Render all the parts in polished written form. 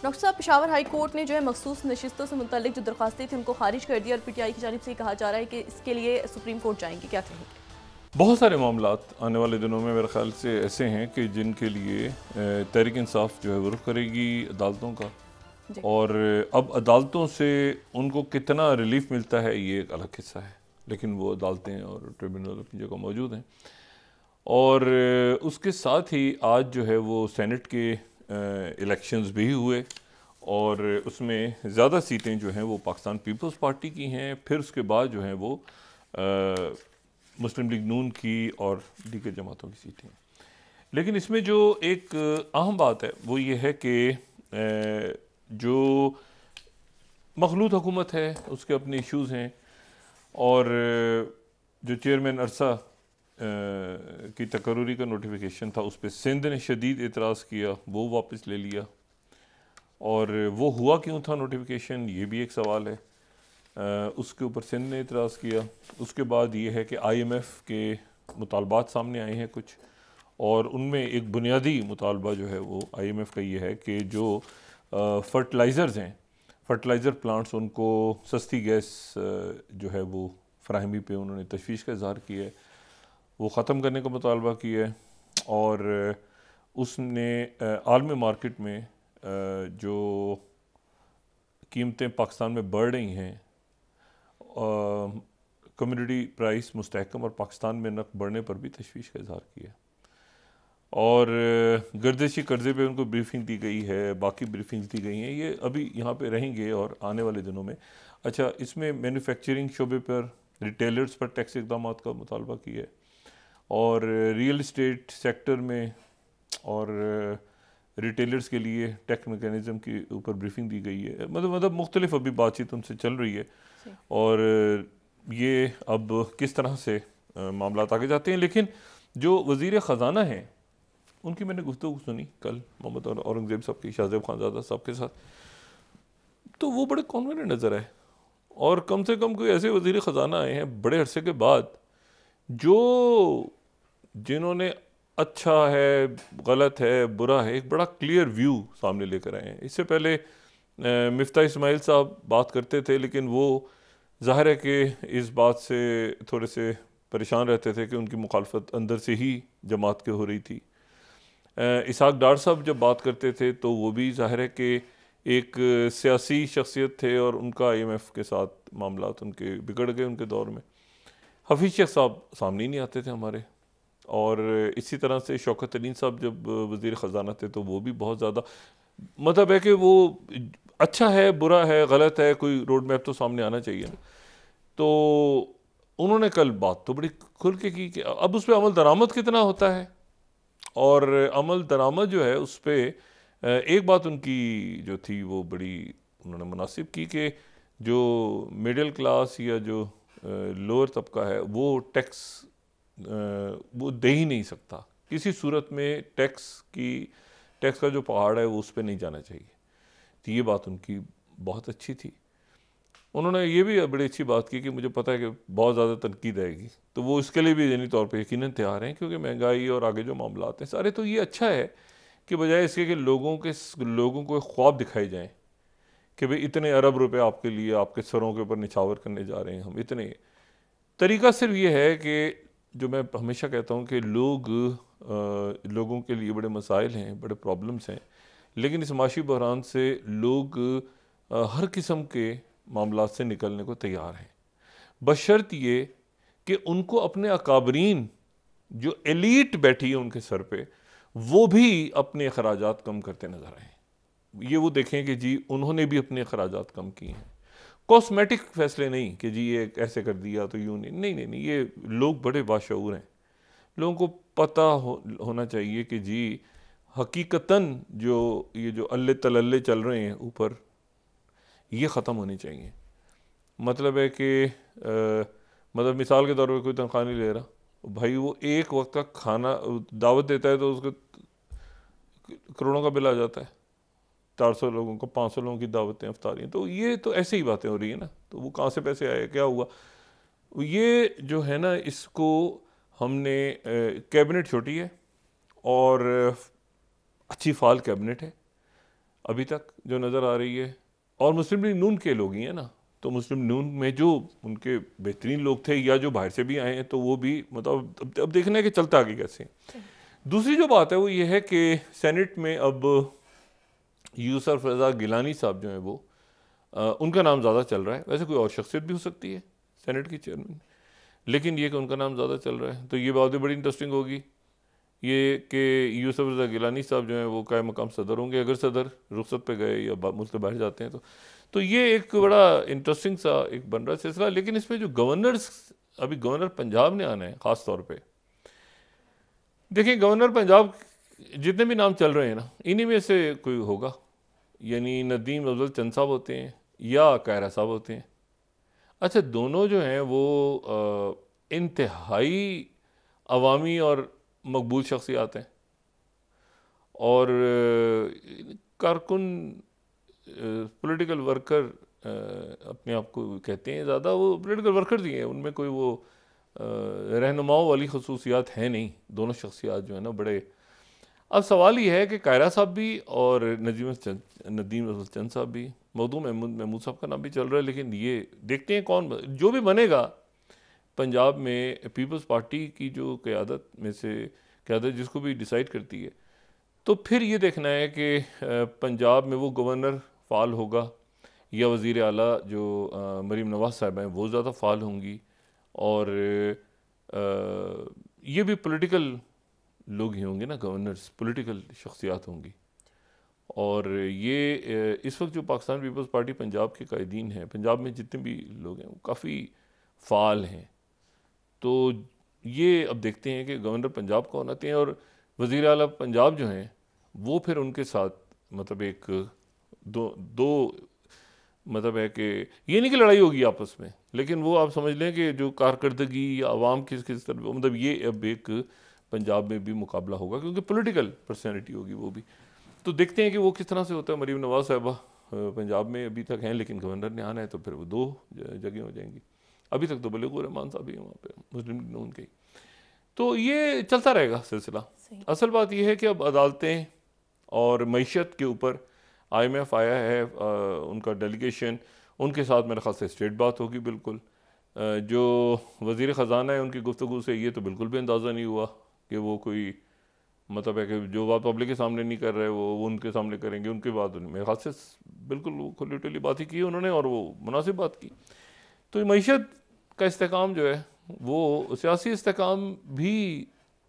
Doctor साहब, Peshawar high court ने जो है मखसूस नशिस्तों से मुतल्लिक जो दरख्वास्तें थी उनको खारिज कर दिया और पीटीआई की जानिब से कहा जा रहा है कि इसके लिए सुप्रीम कोर्ट जाएंगे, क्या कहेंगे? बहुत सारे मामलात आने वाले दिनों में मेरे ख्याल से ऐसे हैं कि जिनके लिए तहरीक इंसाफ जो है वो रुख करेगी अदालतों का। जी। और अब अदालतों से उनको कितना रिलीफ मिलता है ये एक अलग हिस्सा है, लेकिन वो अदालतें और ट्रिब्यूनल अपनी जगह मौजूद हैं। और उसके साथ ही आज जो है वो सेनेट के इलेक्शंस भी हुए और उसमें ज़्यादा सीटें जो हैं वो पाकिस्तान पीपल्स पार्टी की हैं। फिर उसके बाद जो हैं वो मुस्लिम लीग नून की और दीगर जमातों की सीटें हैं। लेकिन इसमें जो एक अहम बात है वो ये है कि जो मखलूत हुकूमत है उसके अपने इश्यूज़ हैं और जो चेयरमैन अरसा की तकर्रुरी का नोटिफिकेशन था उस पर सिंध ने शदीद एतराज़ किया, वो वापस ले लिया। और वो हुआ क्यों था नोटिफिकेशन, ये भी एक सवाल है। उसके ऊपर सिंध ने इतराज़ किया। उसके बाद ये है कि IMF के मुतालबात सामने आए हैं कुछ, और उनमें एक बुनियादी मुतालबा जो है वो IMF का ये है कि जो फर्टिलाइज़र्स हैं, फर्टिलाइज़र प्लांट्स, उनको सस्ती गैस जो है वो फराहमी पे उन्होंने तशवीश का इज़हार किया है, वो ख़त्म करने का मुतालबा किया है। और उसने आलमी मार्केट में जो कीमतें पाकिस्तान में बढ़ रही हैं, कम्युनिटी प्राइस मुस्तहकम और पाकिस्तान में नक़द बढ़ने पर भी तशवीश का इज़हार किया। और गर्दिशी कर्जे पे उनको ब्रीफिंग दी गई है, बाकी ब्रीफिंग्स दी गई हैं, ये अभी यहाँ पे रहेंगे और आने वाले दिनों में। अच्छा, इसमें मैन्युफैक्चरिंग शोबे पर रिटेलर्स पर टैक्स इक़दाम का मुतालबा किया है, और रियल इस्टेट सेक्टर में और रिटेलर्स के लिए टैक्स मैकेनिज़्म के ऊपर ब्रीफिंग दी गई है। मतलब मुख्तलिफ अभी बातचीत उनसे चल रही है और ये अब किस तरह से मामलात आगे जाते हैं। लेकिन जो वज़ीर ख़ज़ाना हैं उनकी मैंने गुफ्तगू सुनी कल मोहम्मद औरंगज़ेब साहब की, शाहज़ेब खानज़ादा साहब के साथ, तो वो बड़े कॉन्फिडेंट नज़र आए। और कम से कम कोई ऐसे वज़ीर ख़ज़ाना आए हैं बड़े अरसे के बाद जो जिन्होंने अच्छा है, गलत है, बुरा है, एक बड़ा क्लियर व्यू सामने लेकर आए हैं। इससे पहले मिफ्ता इस्माइल साहब बात करते थे, लेकिन वो ज़ाहिर है कि इस बात से थोड़े से परेशान रहते थे कि उनकी मुखालफत अंदर से ही जमात के हो रही थी। इसहाक डार साहब जब बात करते थे तो वो भी ज़ाहिर है कि एक सियासी शख्सियत थे और उनका IMF के साथ मामलात उनके बिगड़ गए उनके दौर में। हफीज़ शेख साहब सामने ही नहीं आते थे हमारे। और इसी तरह से शौकत अलीन साहब जब वज़ीर ख़ज़ाना थे तो वो भी बहुत ज़्यादा, मतलब है कि वो अच्छा है, बुरा है, गलत है, कोई रोड मैप तो सामने आना चाहिए ना। तो उन्होंने कल बात तो बड़ी खुल के की कि अब उस पर अमल दरामद कितना होता है, और अमल दरामद जो है उस पर एक बात उनकी जो थी वो बड़ी उन्होंने मुनासिब की कि जो मिडिल क्लास या जो लोअर तबका है वो टैक्स वो दे ही नहीं सकता किसी सूरत में। टैक्स का जो पहाड़ है वो उस पर नहीं जाना चाहिए। तो ये बात उनकी बहुत अच्छी थी। उन्होंने ये भी बड़ी अच्छी बात की कि मुझे पता है कि बहुत ज़्यादा तनकीद आएगी, तो वो इसके लिए भी ज़हनी तौर पे यकीनन तैयार हैं, क्योंकि महंगाई और आगे जो मामलात हैं सारे, तो ये अच्छा है कि बजाय इसके कि लोगों को ख्वाब दिखाए जाएं कि भाई इतने अरब रुपए आपके लिए आपके सरों के ऊपर निछावर करने जा रहे हैं हम, इतने। तरीका सिर्फ ये है कि जो मैं हमेशा कहता हूँ कि लोगों के लिए बड़े मसाइल हैं, बड़े प्रॉब्लम्स हैं, लेकिन इस माशी बहरान से लोग हर किस्म के मामलात से निकलने को तैयार हैं, बशर्त ये कि उनको अपने अकाबरीन जो एलीट बैठी है उनके सर पे वो भी अपने अखराजात कम करते नज़र आए। ये वो देखें कि जी उन्होंने भी अपने अखराजात कम किए हैं। कॉस्मेटिक फैसले नहीं कि जी ये ऐसे कर दिया तो यूँ नहीं, नहीं नहीं नहीं, ये लोग बड़े बाशऊर हैं। लोगों को पता होना चाहिए कि जी हकीकतन ये जो अल्ले तलल्ले चल रहे हैं ऊपर, ये ख़त्म होने चाहिए। मतलब है कि मतलब मिसाल के तौर पर कोई तनख्वाह नहीं ले रहा, भाई वो एक वक्त का खाना दावत देता है तो उसको करोड़ों का बिल आ जाता है। 400 लोगों को 500 लोगों की दावतें अफ्तारियाँ, तो ये तो ऐसे ही बातें हो रही है ना। तो वो कहाँ से पैसे आए, क्या हुआ, ये जो है ना, इसको हमने कैबिनेट छोटी है और अच्छी फाल कैबिनेट है, अभी तक जो नज़र आ रही है। और मुस्लिम लीग नून के लोग ही हैं ना, तो मुस्लिम नून में जो उनके बेहतरीन लोग थे या जो बाहर से भी आए हैं, तो वो भी मतलब अब देखना है कि चलता आगे कैसे। दूसरी जो बात है वो ये है कि सेनेट में अब यूसुफ रज़ा गिलानी साहब जो हैं वो उनका नाम ज़्यादा चल रहा है। वैसे कोई और शख्सियत भी हो सकती है सेनेट की चेयरमैन, लेकिन ये कि उनका नाम ज़्यादा चल रहा है, तो ये बात भी बड़ी इंटरेस्टिंग होगी ये कि यूसुफ रज़ा गिलानी साहब जो हैं वो कायम मकाम सदर होंगे, अगर सदर रुखसत पे गए या मुल्क से बाहर जाते हैं तो ये एक बड़ा इंटरेस्टिंग सा एक बन रहा है सिलसिला। लेकिन इसमें जो गवर्नर्स, अभी गवर्नर पंजाब ने आना है ख़ास तौर पे, देखिए गवर्नर पंजाब जितने भी नाम चल रहे हैं ना, इन्हीं में से कोई होगा, यानी नदीम अफजल चंद साहब होते हैं या कायरा साहब होते हैं। अच्छा, दोनों जो हैं वो इंतहाई अवामी और मकबूल शख्सियात हैं, और कारकुन पॉलिटिकल वर्कर अपने आप को कहते हैं, ज़्यादा वो पॉलिटिकल वर्कर ही हैं, उनमें कोई वो रहनुमाओं वाली खसूसियात हैं नहीं। दोनों शख्सियात जो है ना बड़े। अब सवाल ये है कि कायरा साहब भी और नदीम अफजल चंद साहब भी, मखदूम महमूद साहब का नाम भी चल रहा है, लेकिन ये देखते हैं कौन जो भी बनेगा पंजाब में। पीपल्स पार्टी की जो क़यादत में से क़यादत जिसको भी डिसाइड करती है, तो फिर ये देखना है कि पंजाब में वो गवर्नर फ़ाल होगा या वज़ीर आला जो मरीम नवाज़ साहब हैं वो ज़्यादा फ़ाल होंगी, और ये भी पॉलिटिकल लोग ही होंगे ना, गवर्नर्स पॉलिटिकल शख्सियात होंगी। और ये इस वक्त जो पाकिस्तान पीपल्स पार्टी पंजाब के कायदीन हैं, पंजाब में जितने भी लोग हैं वो काफ़ी फ़ाल हैं। तो ये अब देखते हैं कि गवर्नर पंजाब कौन आते हैं, और वज़ीर आला पंजाब जो हैं वो फिर उनके साथ मतलब एक दो मतलब है कि ये नहीं कि लड़ाई होगी आपस में, लेकिन वो आप समझ लें कि जो कारकर्दगी या आवाम किस तरफ, मतलब ये अब एक पंजाब में भी मुकाबला होगा, क्योंकि पॉलिटिकल पर्सनैलिटी होगी वो भी। तो देखते हैं कि वो किस तरह से होता है। मरीम नवाज़ साहबा पंजाब में अभी तक हैं, लेकिन गवर्नर ने आना है तो फिर वो 2 जगह हो जाएंगी। अभी तक तो बलीगुर रहमान साहब ही हैं वहाँ पे, मुस्लिम नून के। तो ये चलता रहेगा सिलसिला। असल बात यह है कि अब अदालतें और मईशत के ऊपर IMF आया है, उनका डेलीगेशन, उनके साथ मेरे ख्याल से स्ट्रेट बात होगी बिल्कुल। जो वज़ीर ख़जाना है उनकी गुफ्तगू से ये तो बिल्कुल भी अंदाज़ा नहीं हुआ कि वो कोई मतलब है कि जो बात पब्लिक के सामने नहीं कर रहे वो उनके सामने करेंगे। उनकी बात मेरे ख्याल से बिल्कुल वो खुली बात ही की उन्होंने, और वो मुनासिब बात की। तो मईशत का इस्तेकाम जो है वो सियासी इस्तेकाम भी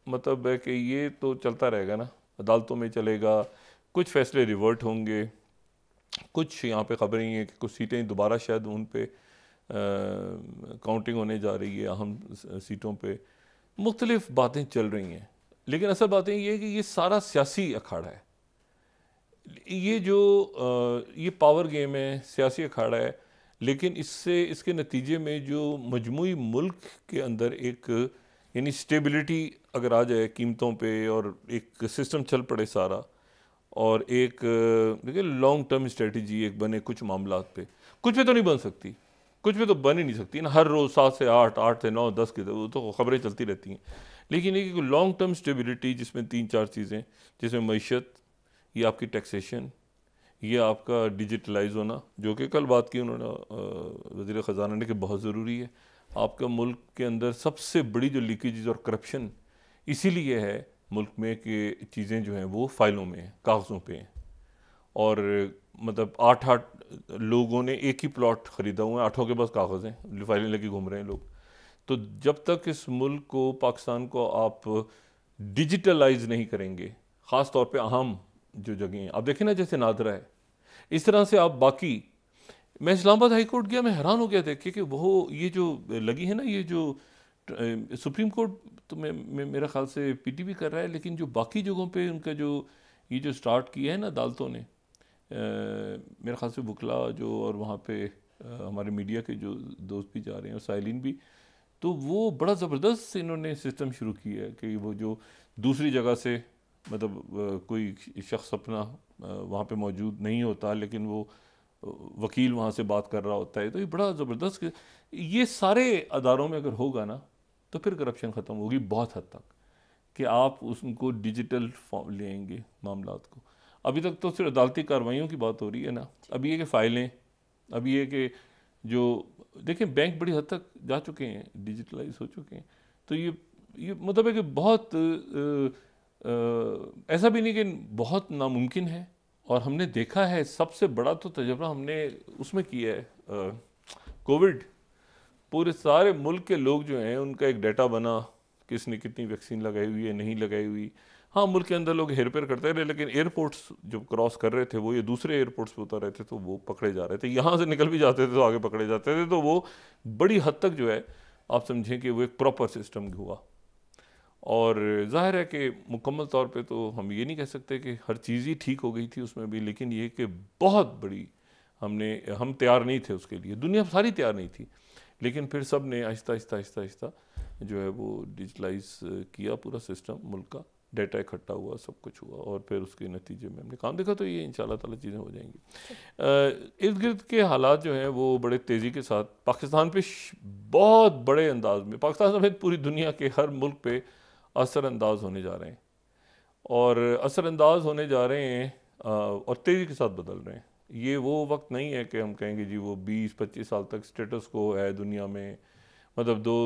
मतलब है कि ये तो चलता रहेगा ना, अदालतों में चलेगा, कुछ फ़ैसले रिवर्ट होंगे, कुछ यहाँ पे खबरें ही हैं कि कुछ सीटें दोबारा शायद उन पे काउंटिंग होने जा रही है, अहम सीटों पे मुख्तलिफ बातें चल रही हैं। लेकिन असल बातें ये है कि ये सारा सियासी अखाड़ा है, ये जो ये पावर गेम है, सियासी अखाड़ा है। लेकिन इससे इसके नतीजे में जो मजमूई मुल्क के अंदर एक यानी स्टेबिलिटी अगर आ जाए कीमतों पे, और एक सिस्टम चल पड़े सारा, और एक देखिए लॉन्ग टर्म स्ट्रेटजी एक बने कुछ मामलात पे, कुछ पे तो नहीं बन सकती, कुछ पे तो बन ही नहीं सकती ना। हर रोज़ 7 से 8, 8 से 9, 10 की तो खबरें चलती रहती हैं। लेकिन एक लॉन्ग टर्म स्टेबिलिटी जिसमें 3-4 चीज़ें, जिसमें मईशत, ये आपकी टैक्सेशन, ये आपका डिजिटलाइज होना, जो कि कल बात की उन्होंने वज़ीर ख़जाना ने कि बहुत ज़रूरी है। आपका मुल्क के अंदर सबसे बड़ी जो लीकेजेस और करप्शन इसीलिए है मुल्क में कि चीज़ें जो हैं वो फ़ाइलों में हैं, कागज़ों पे हैं। और मतलब 8-8 लोगों ने एक ही प्लॉट ख़रीदा हुआ है, 8 के पास कागज़ हैं, फाइलें लगी घूम रहे हैं लोग। तो जब तक इस मुल्क को, पाकिस्तान को आप डिजिटलाइज नहीं करेंगे, ख़ास तौर पे अहम जो जगह हैं, आप देखें ना जैसे नादरा है, इस तरह से आप बाकी, मैं इस्लामाबाद हाई कोर्ट गया, मैं हैरान हो गया देख कि वो ये जो लगी है ना, ये जो सुप्रीम कोर्ट तो मेरा ख्याल से PTB कर रहा है, लेकिन जो बाकी जगहों पे उनका जो ये जो स्टार्ट किया है ना अदालतों ने, मेरे ख्याल से बुकला जो, और वहाँ पे हमारे मीडिया के जो दोस्त भी जा रहे हैं और साइलिन भी, तो वो बड़ा ज़बरदस्त इन्होंने सिस्टम शुरू किया है कि वो जो दूसरी जगह से मतलब कोई शख्स अपना वहाँ पे मौजूद नहीं होता, लेकिन वो वकील वहाँ से बात कर रहा होता है। तो ये बड़ा ज़बरदस्त, ये सारे अदारों में अगर होगा ना तो फिर करप्शन ख़त्म होगी बहुत हद तक, कि आप उसको डिजिटल फॉर्म लेंगे मामलात को। अभी तक तो सिर्फ अदालती कार्रवाइयों की बात हो रही है ना। अभी ये कि फ़ाइलें, अभी ये कि जो देखें बैंक बड़ी हद तक जा चुके हैं, डिजिटलाइज हो चुके हैं। तो ये मतलब है कि बहुत ऐसा भी नहीं कि बहुत नामुमकिन है। और हमने देखा है, सबसे बड़ा तो तजुर्बा हमने उसमें किया है, कोविड। पूरे सारे मुल्क के लोग जो हैं उनका एक डाटा बना, किसने कितनी वैक्सीन लगाई हुई है, नहीं लगाई हुई। हाँ, मुल्क के अंदर लोग हेर फेर करते रहे, लेकिन एयरपोर्ट्स जो क्रॉस कर रहे थे वो ये दूसरे एयरपोर्ट्स पे उतर रहे थे तो वो पकड़े जा रहे थे। यहाँ से निकल भी जाते थे तो आगे पकड़े जाते थे। तो वो बड़ी हद तक जो है आप समझें कि वो एक प्रॉपर सिस्टम हुआ। और ज़ाहिर है कि मुकम्मल तौर पे तो हम ये नहीं कह सकते कि हर चीज़ ही ठीक हो गई थी उसमें भी, लेकिन ये कि बहुत बड़ी हम तैयार नहीं थे उसके लिए, दुनिया सारी तैयार नहीं थी। लेकिन फिर सब ने आहिस्ता आहिस्ता आहिस्ता आहिस्ता जो है वो डिजिटलाइज किया पूरा सिस्टम मुल्क का, डाटा इकट्ठा हुआ, सब कुछ हुआ, और फिर उसके नतीजे में हमने काम देखा। तो ये इंशाल्लाह ताला चीज़ें हो जाएंगी। इर्द गिर्द के हालात जो हैं वो बड़े तेज़ी के साथ पाकिस्तान पे बहुत बड़े अंदाज में, पाकिस्तान समेत पूरी दुनिया के हर मुल्क पे असरअंदाज होने जा रहे हैं, और असरअंदाज होने जा रहे हैं और तेज़ी के साथ बदल रहे हैं। ये वो वक्त नहीं है कि हम कहेंगे जी वो 20-25 साल तक स्टेटस को है दुनिया में, मतलब दो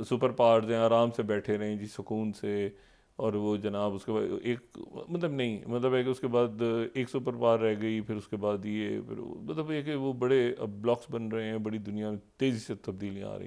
सुपर पावर्स हैं आराम से बैठे रहें जी सुकून से, और वो जनाब उसके बाद एक मतलब नहीं, मतलब है कि उसके बाद एक सुपर पावर रह गई, फिर उसके बाद ये, फिर मतलब ये कि वो बड़े अब ब्लॉक्स बन रहे हैं, बड़ी दुनिया में तेज़ी से तब्दीलियाँ आ रही हैं।